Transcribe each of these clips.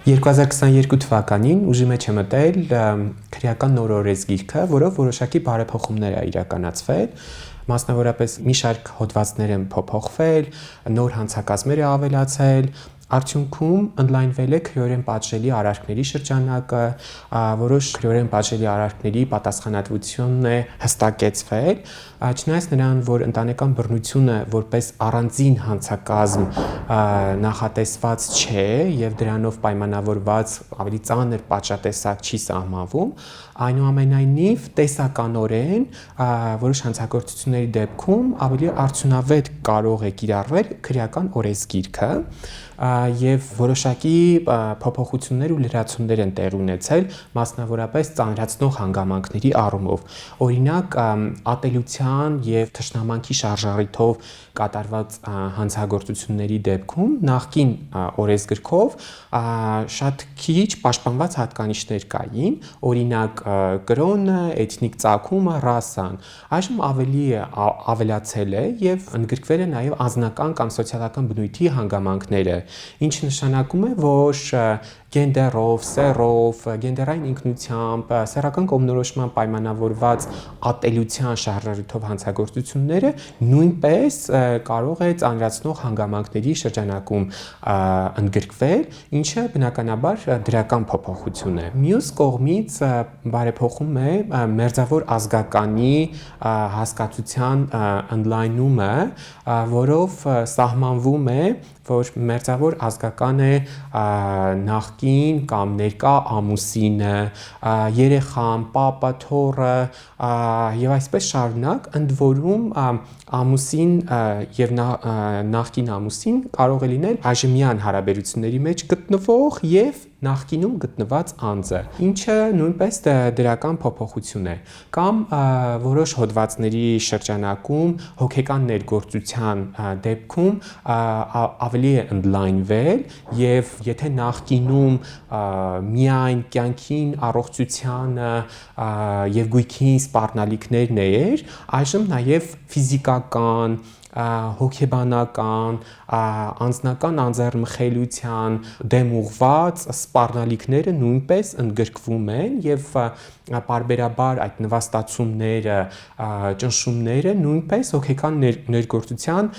2022 թվականին ուժի մեջ է մտել քրեական նոր օրենսգիրքը, որով որոշակի բարեփոխումներ է իրականացվել, մասնավորապես մի շարք հոդվածներ են փոփոխվել, նոր հանցակազմեր է ավելացել, արդյունքում ընդլայնվել է քրեորեն պատժելի արարքների շրջանակը, որոշ քրեորեն պատժելի արարքների պատասխանատվությունն է հստակեցվել, չնայած նրան, որ ընտանեկան բռնությունը որպես առանձին հանցակազմ նախատեսված չէ եւ դրանով պայմանավորված ավելի ծանր պատժատեսակ չի սահմանվում, այնուամենայնիվ տեսականորեն որոշ հանցագործությունների դեպքում ավելի արդյունավետ կարող է կիրառվել քրեական օրենսգիրքը եւ որոշակի փոփոխություններ ու լրացումներ են տեղի ունեցել, մասնավորապես ծանրացնող հանգամանքների առումով։ Օրինակ, ատելության եւ թշնամանքի շարժառիթով կատարված հանցագործությունների դեպքում նախկին օրենսգրքով շատ քիչ պաշտպանված հատկանիշներ կային, օրինակ կրոնը, էթնիկ ծագումը, ռասան։ Այժմ ավելի ավելացել է եւ ընդգրկվել է նաեւ անձնական կամ սոցիալական բնույթի հանգամանքները, ինչը նշանակում է, որ գենդերով, սեռով, գենդերային ինքնությամբ, սեռական կողմնորոշման պայմանավորված ատելության շարժառիթով հանցագործությունները նույնպես կարող է ծանրացնող հանգամանքների շրջանակում ընդգրկվել, ինչը բնականաբար դրական փոփոխություն է։ Մյուս կողմից բարեփոխում է մերձավոր ազգականի հասկացության ընդլայնումը, որով սահմանվում է, որ մերձավոր ազգական է նախկին կամ ներկա ամուսինը, երեխան, պապը, թոռը եւ այսպես շարունակ, ընդ որում ամուսին եւ նախկին ամուսին կարող է լինել այժմյան հարաբերությունների մեջ գտնվող եւ նախկինում գտնված անձը, ինչը նույնպես դրական փոփոխություն է, կամ որոշ հոդվածների շրջանակում հոգեկան ներգործության դեպքում ավելի է ընդլայնվել եւ եթե նախկինում միայն կյանքին, առողջությանը եւ գույքին սպառնալիքներն էր, այժմ նաեւ ֆիզիկական, հոգեբանական, անձնական անձեռնմխելիության դեմ ուղղված սպառնալիքները նույնպես ընդգրկվում են եւ պարբերաբար այդ նվաստացումները, ճնշումները նույնպես հոգեկան ներգործության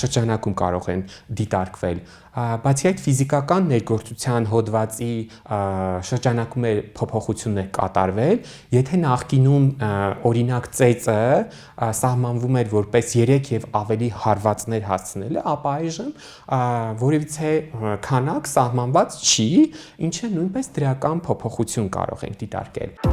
շրջանակում կարող են դիտարկվել։ Բացի այդ ֆիզիկական ներգործության հոդվածի շրջանակում է փոփոխություններ կատարվել, եթե նախկինում օրինակ ծեծը սահմանվում էր որպես 3 եւ ավելի հարվածներ հասցնելը, ապա այժմ որևիցե քանակ սահմանված չի, ինչը նույնպես դրական փոփոխություն կարող ենք դիտարկել։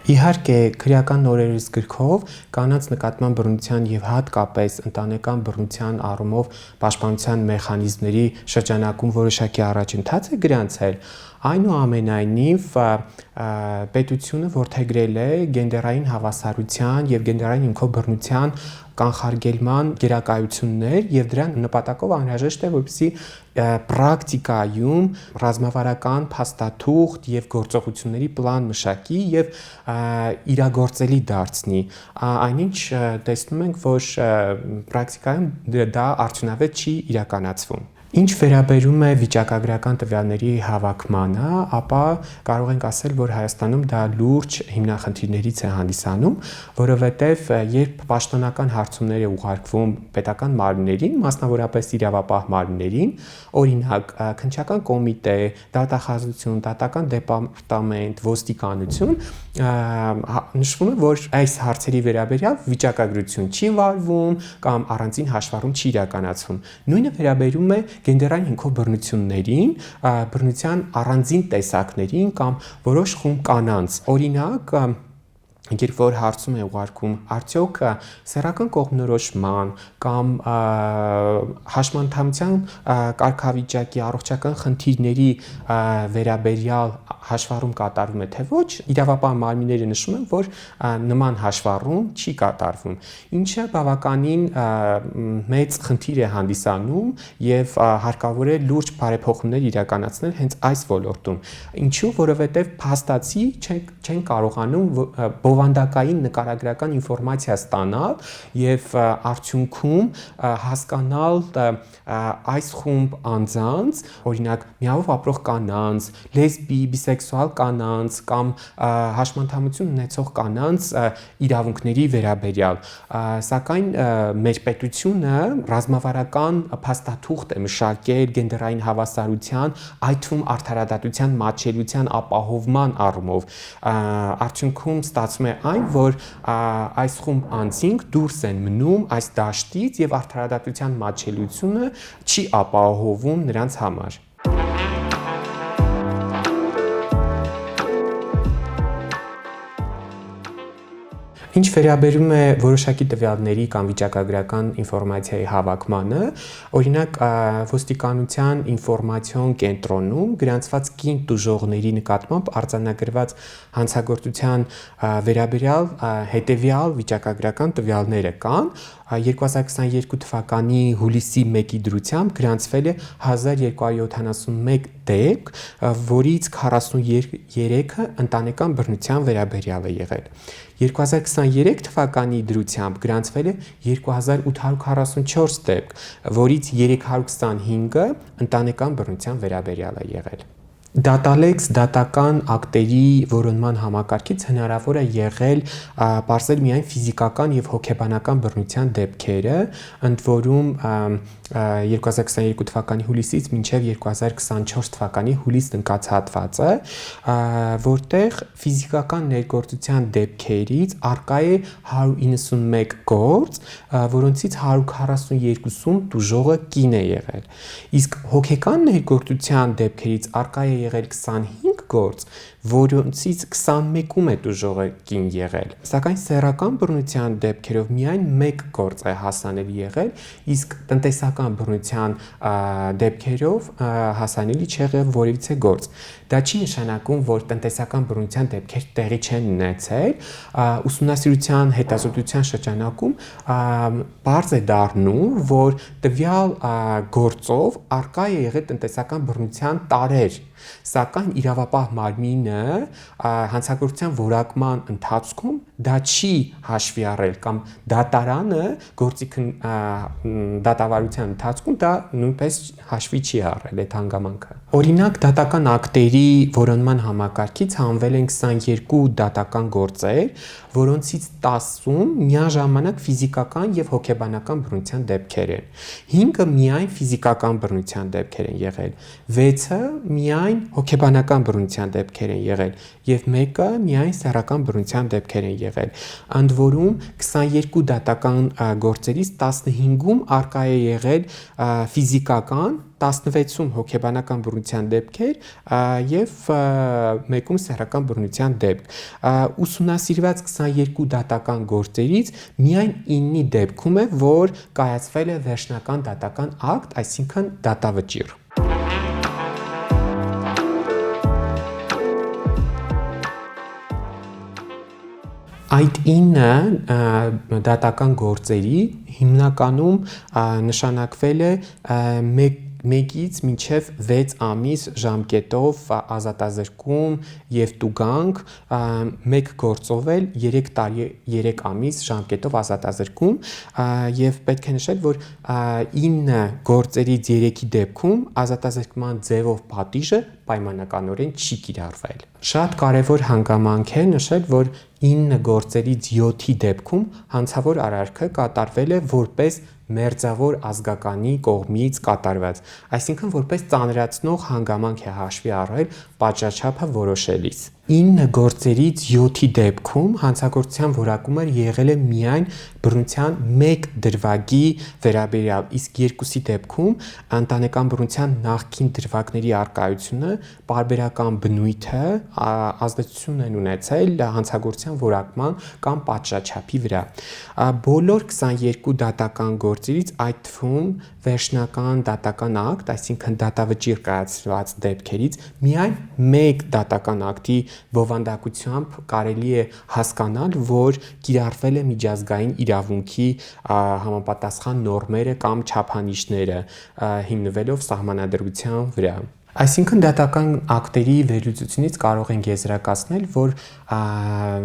Իհարկե, քրեական նոր օրենսգրքով կանանց նկատմամբ բռնության եւ հատկապես ընտանեկան բռնության առումով պաշտպանության մեխանիզմների շրջանակում որոշակի առաջընթաց է գրանցել, այնուամենայնիվ պետությունը որդեգրել է գենդերային հավասարության եւ գենդերային հիմքով բռնության կանխարգելման գերակայություններ եւ դրան նպատակով անհրաժեշտ է, որպեսզի պրակտիկայում ռազմավարական փաստաթուղթ եւ գործողությունների պլան մշակի եւ իրագործելի դարձնի, այնինչ տեսնում ենք, որ պրակտիկայում դա արդյունավետ չի իրականացվում։ Ինչ վերաբերում է վիճակագրական տվյալների հավաքմանը, ապա կարող ենք ասել, որ Հայաստանում դա լուրջ հիմնախնդիրներից է հանդիսանում, որովհետև երբ պաշտոնական հարցումներ է ուղարկվում պետական մարմիններին, մասնավորապես իրավապահ մարմիններին, օրինակ քննչական կոմիտե, դատախազություն, դատական դեպարտամենտ, ոստիկանություն, նշվում է, որ այս հարցերի վերաբերյալ վիճակագրություն չի վարվում կամ առանձին հաշվառում չի իրականացվում։ Նույնը վերաբերում է գենդերային հիմքով բռնություններին, բռնության առանձին տեսակներին կամ որոշ խումբ կանանց, օրինակ երբ որ հարցում է ուղարկում արդյոք սեռական կողմնորոշման կամ հաշմանդամության կարգավիճակի առողջական խնդիրների վերաբերյալ հաշվառում կատարվում է թե ոչ, իրավապահ մարմինները նշում են, որ նման հաշվառում չի կատարվում, ինչը բավականին մեծ խնդիր է հանդիսանում եւ հարկավոր է լուրջ բարեփոխումներ իրականացնել հենց այս ոլորտում։ Ինչու, որովհետեւ փաստացի չեն կարողանում բովանդակային նկարագրական ինֆորմացիա ստանալ եւ արդյունքում հասկանալ այս խումբ անձանց, օրինակ միավոր ապրող կանանց, լեսբի, բիսեքսուալ կանանց կամ հաշմանդամություն ունեցող կանանց իրավունքների վերաբերյալ, սակայն մեր պետությունը ռազմավարական փաստաթուղթ է մշակել գենդերային հավասարության, այդ թվում արդարադատության մատչելիության ապահովման առումով, արդյունքում ստացվում է այն, որ այս խումբ անձինք դուրս են մնում այս դաշտից եւ արդարադատության մատչելիությունը չի ապահովում նրանց համար։ Ինչ վերաբերում է որոշակի տվյալների կամ վիճակագրական ինֆորմացիայի հավաքմանը, օրինակ ոստիկանության ինֆորմացիոն կենտրոնում գրանցված կին տուժողների նկատմամբ արձանագրված հանցագործության վերաբերյալ հետևյալ վիճակագրական տվյալները կան, 2022 թվականի հուլիսի 1-ի դրությամբ գրանցվել է 1271 դեպք, որից 43-ը ընտանեկան բռնության վերաբերյալ է եղել։ 2023 թվականի դրությամբ գրանցվել է 2844 դեպք, որից 325-ը ընտանեկան բռնության վերաբերյալ է եղել։ Dataalex դատական ակտերի որոնման համակարգից հնարավոր է եղել պարզել միայն ֆիզիկական եւ հոգեբանական բռնության դեպքերը, ընդ որում 2022 թվականի հուլիսից մինչև 2024 թվականի հուլիս ընկած հատվածը, որտեղ ֆիզիկական ներգործության դեպքերից արկա է 191 գործ, որոնցից 142-ում տուժողը կին է եղել։ Իսկ հոգեկան ներգործության դեպքերից արկա է եղել 25 գործ, որոնցից 21-ում է տուժողը կին եղել։ Սակայն սեռական բռնության դեպքերով միայն 1 գործ է հասանելի եղել, իսկ տնտեսական բռնության դեպքերով հասանելի չեղել որևիցե գործ։ Դա չի նշանակում, որ տնտեսական բռնության դեպքեր տեղի չեն ունեցել, ուսումնասիրության հետազոտության շրջանակում բարձ է դառնում, որ տվյալ գործով արկա է եղել տնտեսական բռնության տարեր, սակայն իրավապահ մարմինը հանցագործության որակման ընթացքում դա չի հաշվի առել կամ դատարանը գործիքը դատավարության ընթացքում դա նույնպես հաշվի չի առել այդ հանգամանքը։ Օրինակ դատական ակտերի որոնման համակարգից հանվել են 22 դատական գործեր, որոնցից 10-ում միաժամանակ ֆիզիկական եւ հոգեբանական բռնության դեպքեր են։ 5-ը միայն ֆիզիկական բռնության դեպքեր են եղել, 6-ը միայն հոգեբանական բռնության դեպքեր են եղել եւ 1-ը միայն սեռական բռնության դեպքեր են եղել։ Ընդ որում 22 դատական գործերից 15-ում արկա է եղել ֆիզիկական, 16-ում հոգեբանական բռնության դեպքեր եւ 1-ում սեռական բռնության դեպք։ Ուսումնասիրված 22 դատական գործերից միայն 9-ի դեպքում է, որ կայացվել է վերջնական դատական ակտ, այսինքն դատավճիռ։ Այդ 9 դատական գործերի հիմնականում նշանակվել է 1-ից մինչև 6 ամիս ժամկետով ազատազրկում եւ տուգանք, 1 գործով էլ 3 տարի 3 ամիս ժամկետով ազատազրկում եւ պետք է նշել, որ 9 գործերից 3-ի դեպքում ազատազրկման ձևով պատիժը պայմանականորեն չի կիրառվել։ Շատ կարևոր հանգամանք է նշել, որ 9 գործերից 7-ի դեպքում հանցավոր արարքը կատարվել է որպես մերձավոր ազգականի կողմից կատարված, այսինքն որպես ծանրացնող հանգամանք է հաշվի առել պատժաչափը որոշելիս։ 9 գործերից 7-ի դեպքում հանցագործության որակումը եղել է միայն բռնության 1 դրվագի վերաբերյալ, իսկ 2-ի դեպքում ընտանեկան բռնության նախկին դրվագների առկայությունը պարբերական բնույթ է, ազդեցություն են ունեցել հանցագործության որակման կամ պատժաչափի վրա։ Բոլոր 22 դատական գործերից, այդ թվում վերջնական դատական ակտ, այսինքն դատավճիռ կայացված դեպքերից, միայն 1 դատական ակտի բովանդակությամբ կարելի է հասկանալ, որ կիրառվել է միջազգային իրավունքի համապատասխան նորմերը կամ չափանիշները, հիմնվելով սահմանադրության վրա։ Այսինքն դատական ակտերի վերլուծությունից կարող ենք եզրակացնել, որ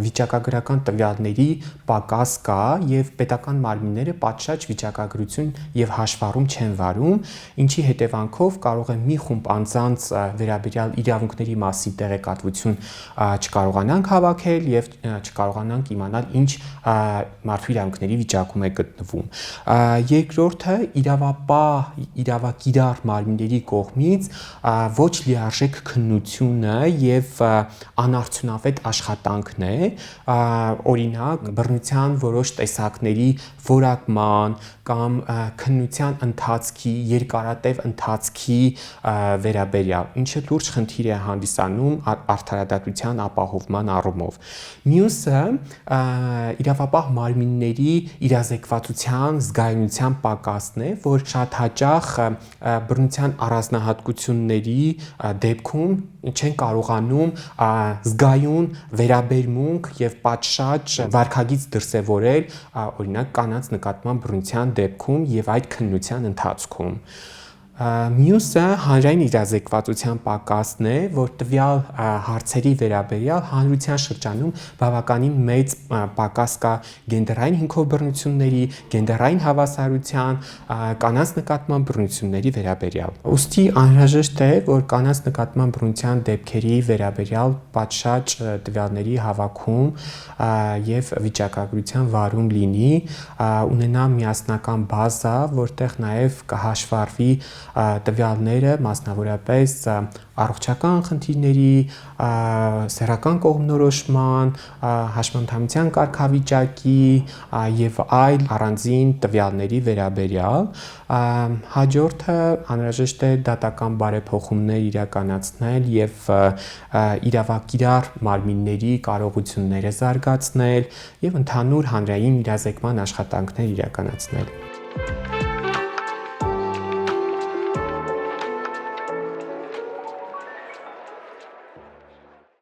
վիճակագրական տվյալների պակաս կա եւ պետական մարմինները պատշաճ վիճակագրություն եւ հաշվառում չեն վարում, ինչի հետևանքով կարող է մի խումբ անձանց վերաբերյալ իրավունքների մասին տեղեկատվություն չկարողանանք հավաքել եւ չկարողանանք իմանալ ինչ մարդու իրավունքների վիճակում է գտնվում։ Երկրորդը իրավապահ, իրավակիրառ մարմինների կողմից ոչ լիարժեք քննությունը եւ անարդյունավետ աշխատանքն է, օրինակ բռնության որոշ տեսակների որակման կամ քննության ընթացքի, երկարատև ընթացքի վերաբերյալ, ինչը լուրջ խնդիր է հանդիսանում արդարադատության ապահովման առումով։ Մյուսը իրավապահ մարմինների իրազեկվածության զգայունության պակասն է, որ շատ հաճախ բռնության առանձնահատկությունների դեպքում չեն կարողանում զգայուն վերաբերմունք եւ պատշաճ վարքագիծ դրսեւորել, օրինակ կանանց նկատմամբ բռնության դեպքում եւ այդ քննության ընթացքում։ Մյուսը հանրային իրազեկվածության պակասն է, որ տվյալ հարցերի վերաբերյալ հանրության շրջանում բավականին մեծ պակաս կա գենդերային հիմքով բռնությունների, գենդերային հավասարության, կանանց նկատմամբ բռնությունների վերաբերյալ։ Ուստի անհրաժեշտ է, որ կանանց նկատմամբ բռնության դեպքերի վերաբերյալ պատշաճ տվյալների հավաքում եւ վիճակագրության վարում լինի, ունենա միասնական բազա, որտեղ նաեւ կհաշվառվի տվյալները, մասնավորապես առողջական խնդիրների, սեռական կողմնորոշման, հաշմանդամության կարգավիճակի եւ այլ առանձին տվյալների վերաբերյալ։ Հաջորդը անհրաժեշտ է դատական բարեփոխումներ իրականացնել եւ իրավակիրառ մարմինների կարողությունները զարգացնել եւ ընդհանուր հանրային իրազեկման աշխատանքներ իրականացնել։